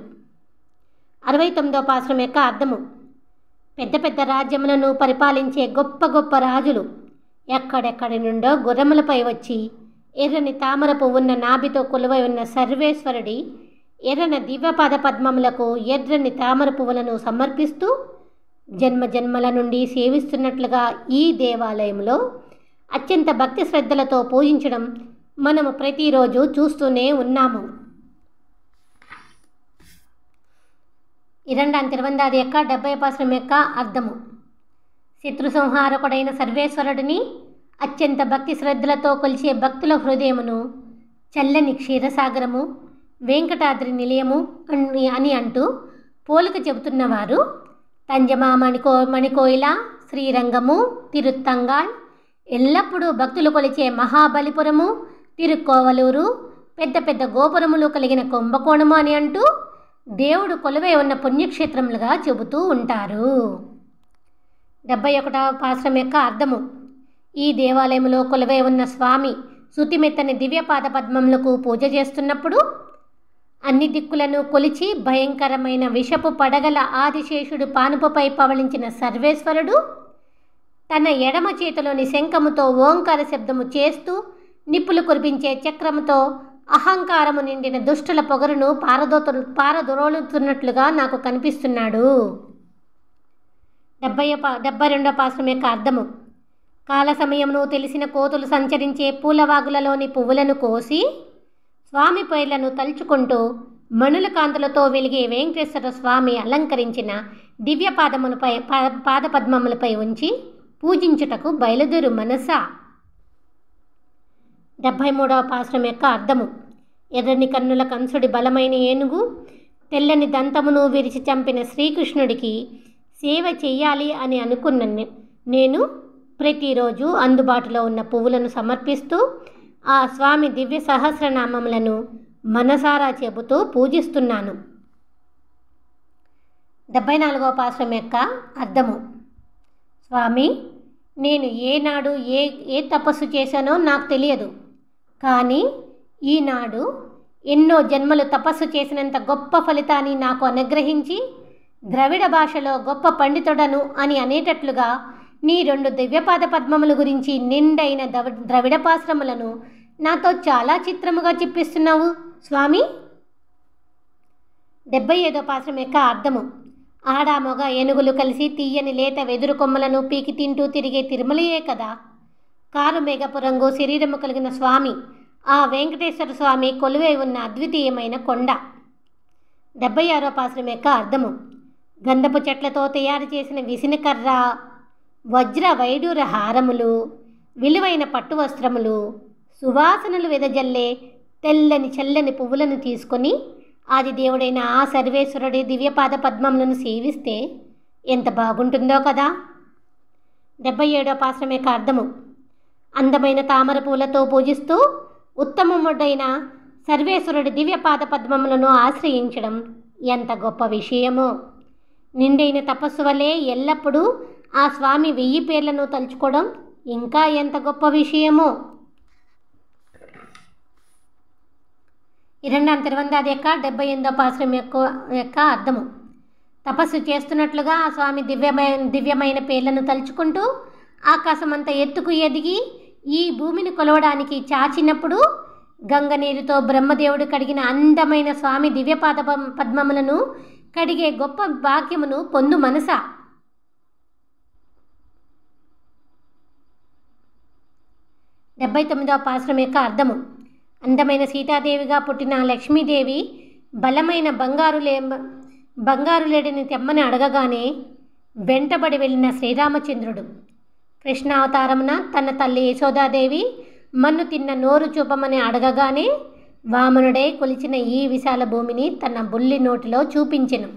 69వ పాశ్రం యొక్క అర్థము. పెద్ద పెద్ద రాజ్యములను పరిపాలించే గొప్ప గొప్ప రాజులు ఎక్కడెక్కడి నుండో గుర్రములపై వచ్చి ఎర్రని తామర పువ్వున్న నాభితో కొలువై ఉన్న సర్వేశ్వరుడి ఎర్రన దివ్యపాద పద్మములకు ఎర్రని తామర పువ్వులను సమర్పిస్తూ జన్మ జన్మల నుండి సేవిస్తున్నట్లుగా ఈ దేవాలయంలో అత్యంత భక్తి శ్రద్ధలతో పూజించడం మనము ప్రతిరోజు చూస్తూనే ఉన్నాము. 2 యొక్క 70వ పాశ్రం యొక్క అర్థము. శత్రు సంహారకుడైన సర్వేశ్వరుడిని అత్యంత భక్తి శ్రద్ధలతో కొలిచే భక్తుల హృదయమును చల్లని క్షీరసాగరము, వెంకటాద్రి నిలయము అని అంటూ పోలిక చెబుతున్నవారు తంజమా మణికోయిల, శ్రీరంగము, తిరుత్తంగాళ్, ఎల్లప్పుడూ భక్తులు కొలిచే మహాబలిపురము, తిరుక్కోవలూరు, పెద్ద పెద్ద గోపురములు కలిగిన కుంభకోణము అని అంటూ దేవుడు కొలువై ఉన్న పుణ్యక్షేత్రములుగా చెబుతూ ఉంటారు. 71వ పాశ్రం యొక్క అర్థము. ఈ దేవాలయంలో కొలువై ఉన్న స్వామి శృతిమెత్తని దివ్యపాద పద్మములకు పూజ చేస్తున్నప్పుడు అన్ని దిక్కులను కొలిచి భయంకరమైన విషపు పడగల ఆదిశేషుడు పానుపుపై పవళించిన సర్వేశ్వరుడు తన ఎడమ చేతిలోని శంఖముతో ఓంకార శబ్దము చేస్తూ నిప్పులు కురిపించే చక్రముతో అహంకారము నిండిన దుష్టుల పొగరును పారదొరులుతున్నట్లుగా నాకు కనిపిస్తున్నాడు. 72వ పాశ్రం యొక్క అర్థము. కాల సమయమును తెలిసిన కోతులు సంచరించే పూలవాగులలోని పువ్వులను కోసి స్వామి పేర్లను తలుచుకుంటూ మణుల కాంతులతో వెలిగే వెంకటేశ్వర స్వామి అలంకరించిన దివ్య పాదపద్మములపై ఉంచి పూజించుటకు బయలుదేరు మనసా. 73వ పాశ్రం యొక్క అర్థము. ఎర్రని కన్నుల కంసుడి బలమైన ఏనుగు తెల్లని దంతమును విరిచి చంపిన శ్రీకృష్ణుడికి సేవ చెయ్యాలి అని అనుకున్న నేను ప్రతిరోజు అందుబాటులో ఉన్న పువ్వులను సమర్పిస్తూ ఆ స్వామి దివ్య సహస్రనామములను మనసారా చెబుతూ పూజిస్తున్నాను. 74వ పాశ్రం యొక్క అర్థము. స్వామి, నేను ఏనాడు ఏ తపస్సు చేశానో నాకు తెలియదు, కానీ ఈనాడు ఎన్నో జన్మలు తపస్సు చేసినంత గొప్ప ఫలితాన్ని నాకు అనుగ్రహించి ద్రవిడ భాషలో గొప్ప పండితుడను అని అనేటట్లుగా నీ 2 దివ్యపాద పద్మముల గురించి నిండైన ద్రవిడపాశ్రములను నాతో చాలా చిత్రముగా చెప్పిస్తున్నావు స్వామి. 75వ పాశ్రం యొక్క అర్థము. ఆడ మొగ ఏనుగులు కలిసి తీయని లేత వెదురు కొమ్మలను పీకి తింటూ తిరిగే తిరుమలయే కదా కారు మేఘపు రంగు శరీరము కలిగిన స్వామి, ఆ వెంకటేశ్వర స్వామి కొలువై ఉన్న అద్వితీయమైన కొండ. 76వ పాశ్రం యొక్క అర్థము. గంధపు చెట్లతో తయారు చేసిన విసినకర్ర, వజ్ర వైడూర హారములు, విలువైన పట్టు వస్త్రములు, సువాసనలు వెదజల్లే తెల్లని చల్లని పువ్వులను తీసుకొని ఆదిదేవుడైన ఆ సర్వేశ్వరుడి దివ్యపాద పద్మములను సేవిస్తే ఎంత బాగుంటుందో కదా. 77వ పాశ్రం యొక్క అర్థము. అందమైన తామర పూలతో పూజిస్తూ ఉత్తమముడైన సర్వేశ్వరుడి దివ్యపాద పద్మములను ఆశ్రయించడం ఎంత గొప్ప విషయమో. నిండైన తపస్సు వలె ఎల్లప్పుడూ ఆ స్వామి 1000 పేర్లను తలుచుకోవడం ఇంకా ఎంత గొప్ప విషయమో. 78వ పాశ్రం యొక్క అర్థము. తపస్సు చేస్తున్నట్లుగా ఆ స్వామి దివ్యమైన పేర్లను తలుచుకుంటూ ఆకాశమంత ఎత్తుకు ఎదిగి ఈ భూమిని కొలవడానికి చాచినప్పుడు గంగ నీరుతో బ్రహ్మదేవుడు కడిగిన అందమైన స్వామి దివ్యపాద పద్మములను కడిగే గొప్ప భాగ్యమును పొందు మనసా. 79వ పాశ్రం యొక్క అర్థము. అందమైన సీతాదేవిగా పుట్టిన లక్ష్మీదేవి బలమైన బంగారు లేడిని తెమ్మని అడగగానే వెంటబడి వెళ్ళిన శ్రీరామచంద్రుడు కృష్ణావతారమున తన తల్లి యశోదాదేవి మన్ను తిన్న నోరు చూపమని అడగగానే వామనుడై కొలిచిన ఈ విశాల భూమిని తన బుల్లి నోటిలో చూపించెను.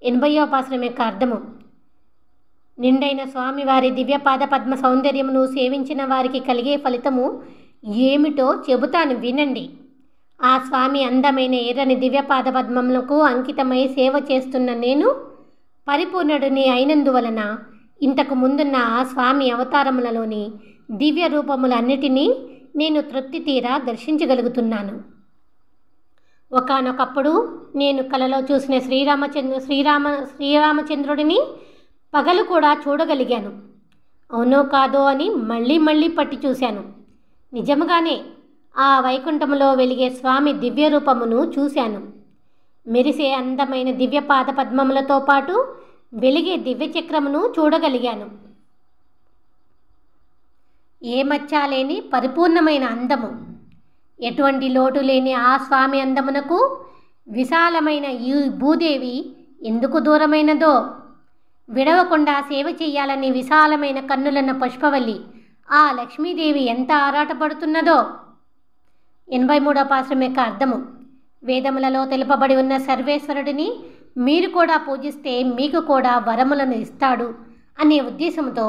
80వ పాశ్రం యొక్క అర్థము. నిండైన స్వామివారి దివ్యపాద పద్మ సౌందర్యమును సేవించిన వారికి కలిగే ఫలితము ఏమిటో చెబుతాను వినండి. ఆ స్వామి అందమైన ఎర్రని దివ్యపాద పద్మములకు అంకితమై సేవ చేస్తున్న నేను పరిపూర్ణుడిని అయినందువలన ఇంతకు ముందున్న ఆ స్వామి అవతారములలోని దివ్య రూపములన్నిటినీ నేను తృప్తి తీరా దర్శించగలుగుతున్నాను. ఒకానొకప్పుడు నేను కలలో చూసిన శ్రీరామచంద్రుడిని పగలు కూడా చూడగలిగాను. అవునో కాదో అని మళ్ళీ పట్టి చూశాను. నిజముగానే ఆ వైకుంఠములో వెలిగే స్వామి దివ్య రూపమును చూశాను. మెరిసే అందమైన దివ్య పాద పద్మములతో పాటు వెలిగే దివ్య చక్రమును చూడగలిగాను. ఏ మచ్చా లేని పరిపూర్ణమైన అందము, ఎటువంటి లోటు లేని ఆ స్వామి అందమునకు విశాలమైన ఈ భూదేవి ఎందుకు దూరమైనదో, విడవకుండా సేవ చెయ్యాలని విశాలమైన కన్నులన్న పుష్పవల్లి ఆ లక్ష్మీదేవి ఎంత ఆరాటపడుతున్నదో. 83వ పాశ్రం యొక్క అర్థము. వేదములలో తెలుపబడి ఉన్న సర్వేశ్వరుడిని మీరు కూడా పూజిస్తే మీకు కూడా వరములను ఇస్తాడు అనే ఉద్దేశంతో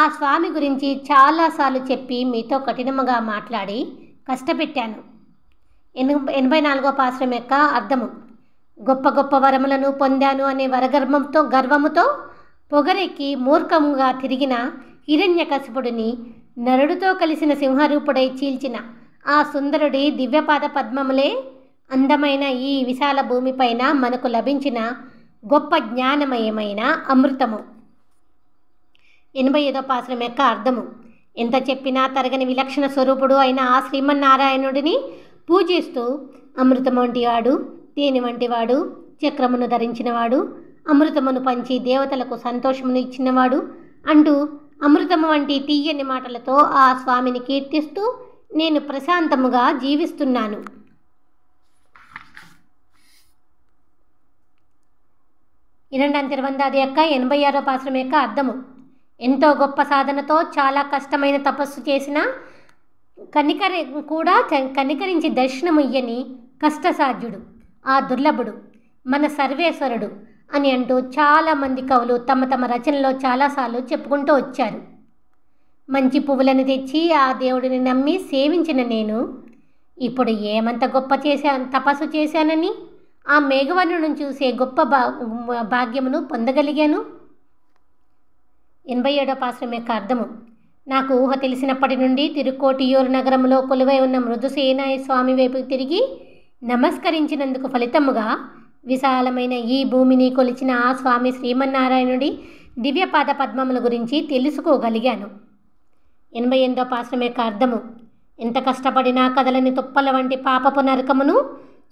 ఆ స్వామి గురించి చాలాసార్లు చెప్పి మీతో కఠినముగా మాట్లాడి కష్టపెట్టాను. 84వ పాశ్రం యొక్క అర్థము. గొప్ప గొప్ప వరములను పొందాను అనే గర్వముతో పొగరెక్కి మూర్ఖముగా తిరిగిన హిరణ్యకశిపుడిని నరుడితో కలిసిన సింహరూపుడై చీల్చిన ఆ సుందరుడి దివ్యపాద పద్మములే అందమైన ఈ విశాల భూమిపైన మనకు లభించిన గొప్ప జ్ఞానమయమైన అమృతము. 85వ పాశ్రం యొక్క అర్థము. ఎంత చెప్పినా తరగని విలక్షణ స్వరూపుడు అయిన ఆ శ్రీమన్నారాయణుడిని పూజిస్తూ అమృతం వంటివాడు, తేనె వంటివాడు, చక్రమును ధరించినవాడు, అమృతమును పంచి దేవతలకు సంతోషమును ఇచ్చినవాడు అంటూ అమృతము వంటి తీయని మాటలతో ఆ స్వామిని కీర్తిస్తూ నేను ప్రశాంతముగా జీవిస్తున్నాను. இரண்டாம் திருவந்தாதி యొక్క 86వ పాశ్రం యొక్క అర్థము. ఎంతో గొప్ప సాధనతో చాలా కష్టమైన తపస్సు చేసిన కనికరించి దర్శనమియ్యని కష్టసాధ్యుడు, ఆ దుర్లభుడు, మన సర్వేశ్వరుడు అని అంటూ చాలామంది కవులు తమ తమ రచనలో చాలాసార్లు చెప్పుకుంటూ వచ్చారు. మంచి పువ్వులను తెచ్చి ఆ దేవుడిని నమ్మి సేవించిన నేను ఇప్పుడు ఏమంత గొప్ప తపస్సు చేశానని ఆ మేఘవర్ణును చూసే గొప్ప భాగ్యమును పొందగలిగాను. 87వ పాశ్రం యొక్క అర్థము. నాకు ఊహ తెలిసినప్పటి నుండి తిరుక్కోటియూరు నగరంలో కొలువై ఉన్న మృదుసేనాయ స్వామి వైపు తిరిగి నమస్కరించినందుకు ఫలితముగా విశాలమైన ఈ భూమిని కొలిచిన ఆ స్వామి శ్రీమన్నారాయణుడి దివ్యపాద పద్మముల గురించి తెలుసుకోగలిగాను. 88వ పాశ్రం యొక్క అర్థము. ఎంత కష్టపడినా కదలని తుప్పల వంటి పాపపు నరకమును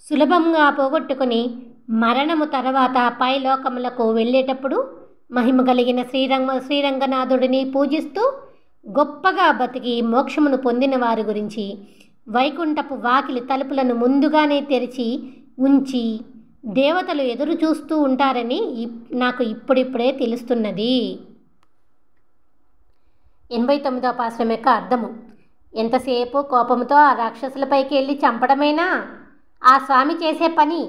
సులభంగా పోగొట్టుకుని మరణము తర్వాత పై లోకములకు వెళ్ళేటప్పుడు మహిమ కలిగిన శ్రీరంగనాథుడిని పూజిస్తూ గొప్పగా బతికి మోక్షమును పొందిన వారి గురించి వైకుంఠపు వాకిలి తలుపులను ముందుగానే తెరిచి ఉంచి దేవతలు ఎదురు చూస్తూ ఉంటారని నాకు ఇప్పుడిప్పుడే తెలుస్తున్నది. 89వ పాశ్రం యొక్క అర్థము. ఎంతసేపు కోపంతో ఆ రాక్షసులపైకి వెళ్ళి చంపడమేనా ఆ స్వామి చేసే పని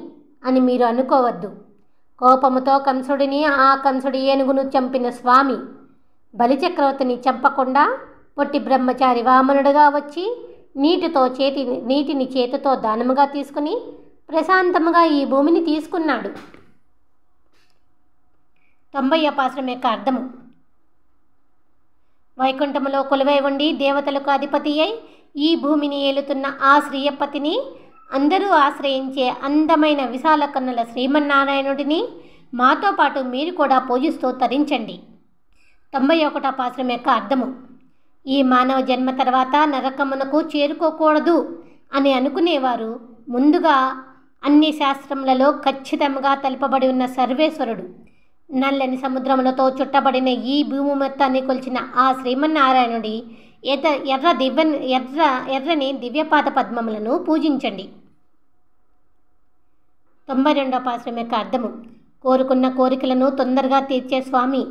అని మీరు అనుకోవద్దు. కోపముతో కంసుడి ఏనుగును చంపిన స్వామి బలిచక్రవర్తిని చంపకుండా పొట్టి బ్రహ్మచారి వామనుడుగా వచ్చి నీటిని చేతితో దానముగా తీసుకుని ప్రశాంతముగా ఈ భూమిని తీసుకున్నాడు. 90వ పాశ్రం యొక్క అర్థము. వైకుంఠములో కొలువై ఉండి దేవతలకు అధిపతి అయి ఈ భూమిని ఏలుతున్న ఆ శ్రీయపతిని అందరూ ఆశ్రయించే అందమైన విశాల కన్నుల శ్రీమన్నారాయణుడిని మాతో పాటు మీరు కూడా పూజిస్తూ తరించండి. 91వ పాశ్రం యొక్క అర్థము. ఈ మానవ జన్మ తర్వాత నరకమునకు చేరుకోకూడదు అని అనుకునేవారు ముందుగా అన్ని శాస్త్రములలో ఖచ్చితంగా తెలుపబడి ఉన్న సర్వేశ్వరుడు. నల్లని సముద్రములతో చుట్టబడిన ఈ భూమి మొత్తాన్ని కొలిచిన ఆ శ్రీమన్నారాయణుడి ఎర్రని దివ్యపాద పద్మములను పూజించండి. 92వ పాశ్రం యొక్క అర్థము. కోరుకున్న కోరికలను తొందరగా తీర్చే స్వామి.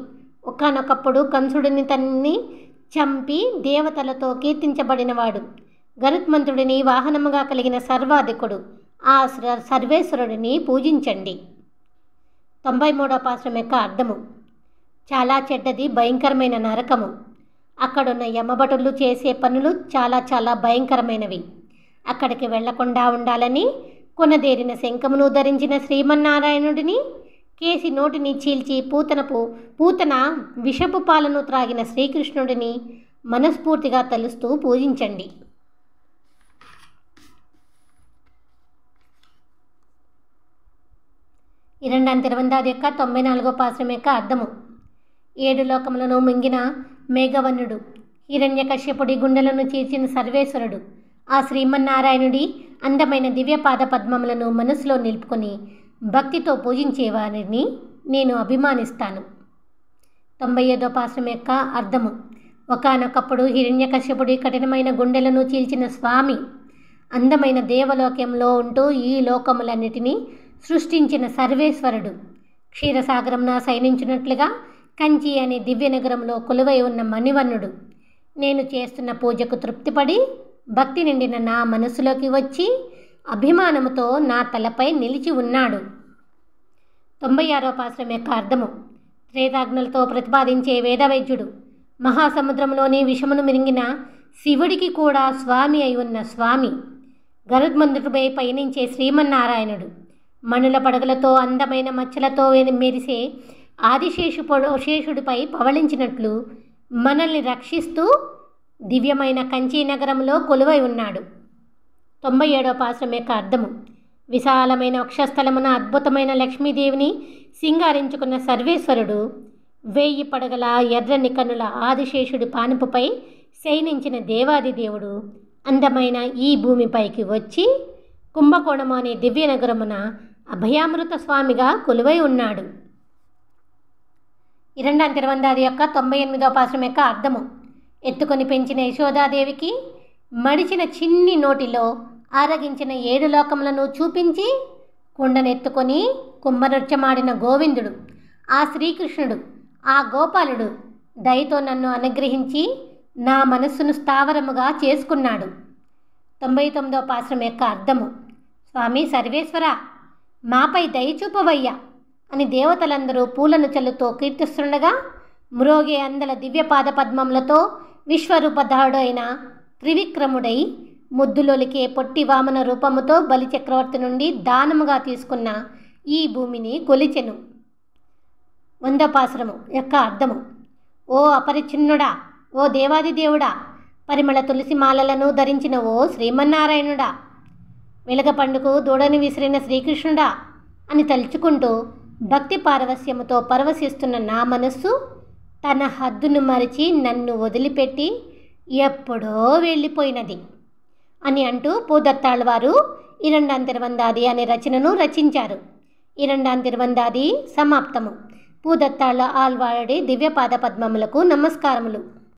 ఒకానొకప్పుడు కంసుడిని తన్ని చంపి దేవతలతో కీర్తించబడినవాడు. గరుత్మంతుడిని వాహనముగా కలిగిన సర్వాధికుడు. ఆ సర్వేశ్వరుడిని పూజించండి. 93వ పాశ్రం యొక్క అర్థము. చాలా చెడ్డది భయంకరమైన నరకము. అక్కడున్న యమభటులు చేసే పనులు చాలా చాలా భయంకరమైనవి. అక్కడికి వెళ్లకుండా ఉండాలని కొనదేరిన శంఖమును ధరించిన శ్రీమన్నారాయణుడిని, కేసి నోటిని చీల్చి పూతన విషపు పాలను త్రాగిన శ్రీకృష్ణుడిని మనస్ఫూర్తిగా తలుస్తూ పూజించండి. இரண்டாம் திருவந்தாதி యొక్క 94వ పాశ్రం యొక్క అర్థము. 7 లోకములను మింగిన మేఘవన్నుడు, హిరణ్యకశ్యపుడి గుండెలను చీల్చిన సర్వేశ్వరుడు, ఆ శ్రీమన్నారాయణుడి అందమైన దివ్యపాద పద్మములను మనసులో నిలుపుకొని భక్తితో పూజించేవారిని నేను అభిమానిస్తాను. 95వ పాశ్రం యొక్క అర్థము. ఒకానొకప్పుడు హిరణ్యకశ్యపుడి కఠినమైన గుండెలను చీల్చిన స్వామి, అందమైన దేవలోకంలో ఉంటూ ఈ లోకములన్నిటినీ సృష్టించిన సర్వేశ్వరుడు, క్షీరసాగరంన శయనించినట్లుగా కంచి అనే దివ్యనగరంలో కొలువై ఉన్న మణివన్నుడు, నేను చేస్తున్న పూజకు తృప్తిపడి భక్తి నిండిన నా మనసులోకి వచ్చి అభిమానముతో నా తలపై నిలిచి ఉన్నాడు. 96వ పాశ్రం యొక్క అర్థము. త్రేతాగ్నులతో ప్రతిపాదించే వేదవైద్యుడు, మహాసముద్రంలోని విషమును మిరింగిన శివుడికి కూడా స్వామి అయి ఉన్న స్వామి, గరుత్మంతుడిపై పయనించే శ్రీమన్నారాయణుడు, మణుల పడగలతో అందమైన మచ్చలతో మెరిసే ఆదిశేషుడిపై పవళించినట్లు మనల్ని రక్షిస్తూ దివ్యమైన కంచి నగరంలో కొలువై ఉన్నాడు. 97వ పాశ్రం యొక్క అర్థము. విశాలమైన వక్షస్థలమున అద్భుతమైన లక్ష్మీదేవిని సింగారించుకున్న సర్వేశ్వరుడు, 1000 పడగల ఎర్రని కన్నుల ఆదిశేషుడి పానుపుపై శయనించిన దేవాది దేవుడు అందమైన ఈ భూమిపైకి వచ్చి కుంభకోణము అనే దివ్యనగరమున అభయామృత స్వామిగా కొలువై ఉన్నాడు. 2వ తిరువందాది యొక్క 98వ పాశ్రం యొక్క అర్థము. ఎత్తుకొని పెంచిన యశోదాదేవికి మడిచిన చిన్ని నోటిలో ఆరగించిన 7 లోకములను చూపించి కుండనెత్తుకొని కుమ్మనృత్యమాడిన గోవిందుడు, ఆ శ్రీకృష్ణుడు, ఆ గోపాలుడు దయతో నన్ను అనుగ్రహించి నా మనస్సును స్థావరముగా చేసుకున్నాడు. 99వ పాశ్రం యొక్క అర్థము. స్వామి సర్వేశ్వర, మాపై దయచూపవయ్యా అని దేవతలందరూ పూలను చల్లుతో కీర్తిస్తుండగా, మ్రోగే అందల దివ్యపాద పద్మములతో విశ్వరూపధారుడైన త్రివిక్రముడై ముద్దులొలికే పొట్టి వామన రూపముతో బలిచక్రవర్తి నుండి దానముగా తీసుకున్న ఈ భూమిని కొలిచెను. 100వ పాశ్రము యొక్క అర్థము. ఓ అపరిచ్ఛిన్నుడా, ఓ దేవాది దేవుడా, పరిమళ తులసి మాలలను ధరించిన ఓ శ్రీమన్నారాయణుడా, వెలగపండుకు దూడని విసిరిన శ్రీకృష్ణుడా అని తలుచుకుంటూ భక్తి పారవస్యముతో పరవశిస్తున్న నా మనస్సు తన హద్దును మరిచి నన్ను వదిలిపెట్టి ఎప్పుడో వెళ్ళిపోయినది అని అంటూ పూదత్తాళ్వారు 2వ తిరువందాది అనే రచనను రచించారు. 2వ తిరువందాది సమాప్తము. పూదత్తాళ్ల ఆళ్వారుడి దివ్యపాద పద్మములకు నమస్కారములు.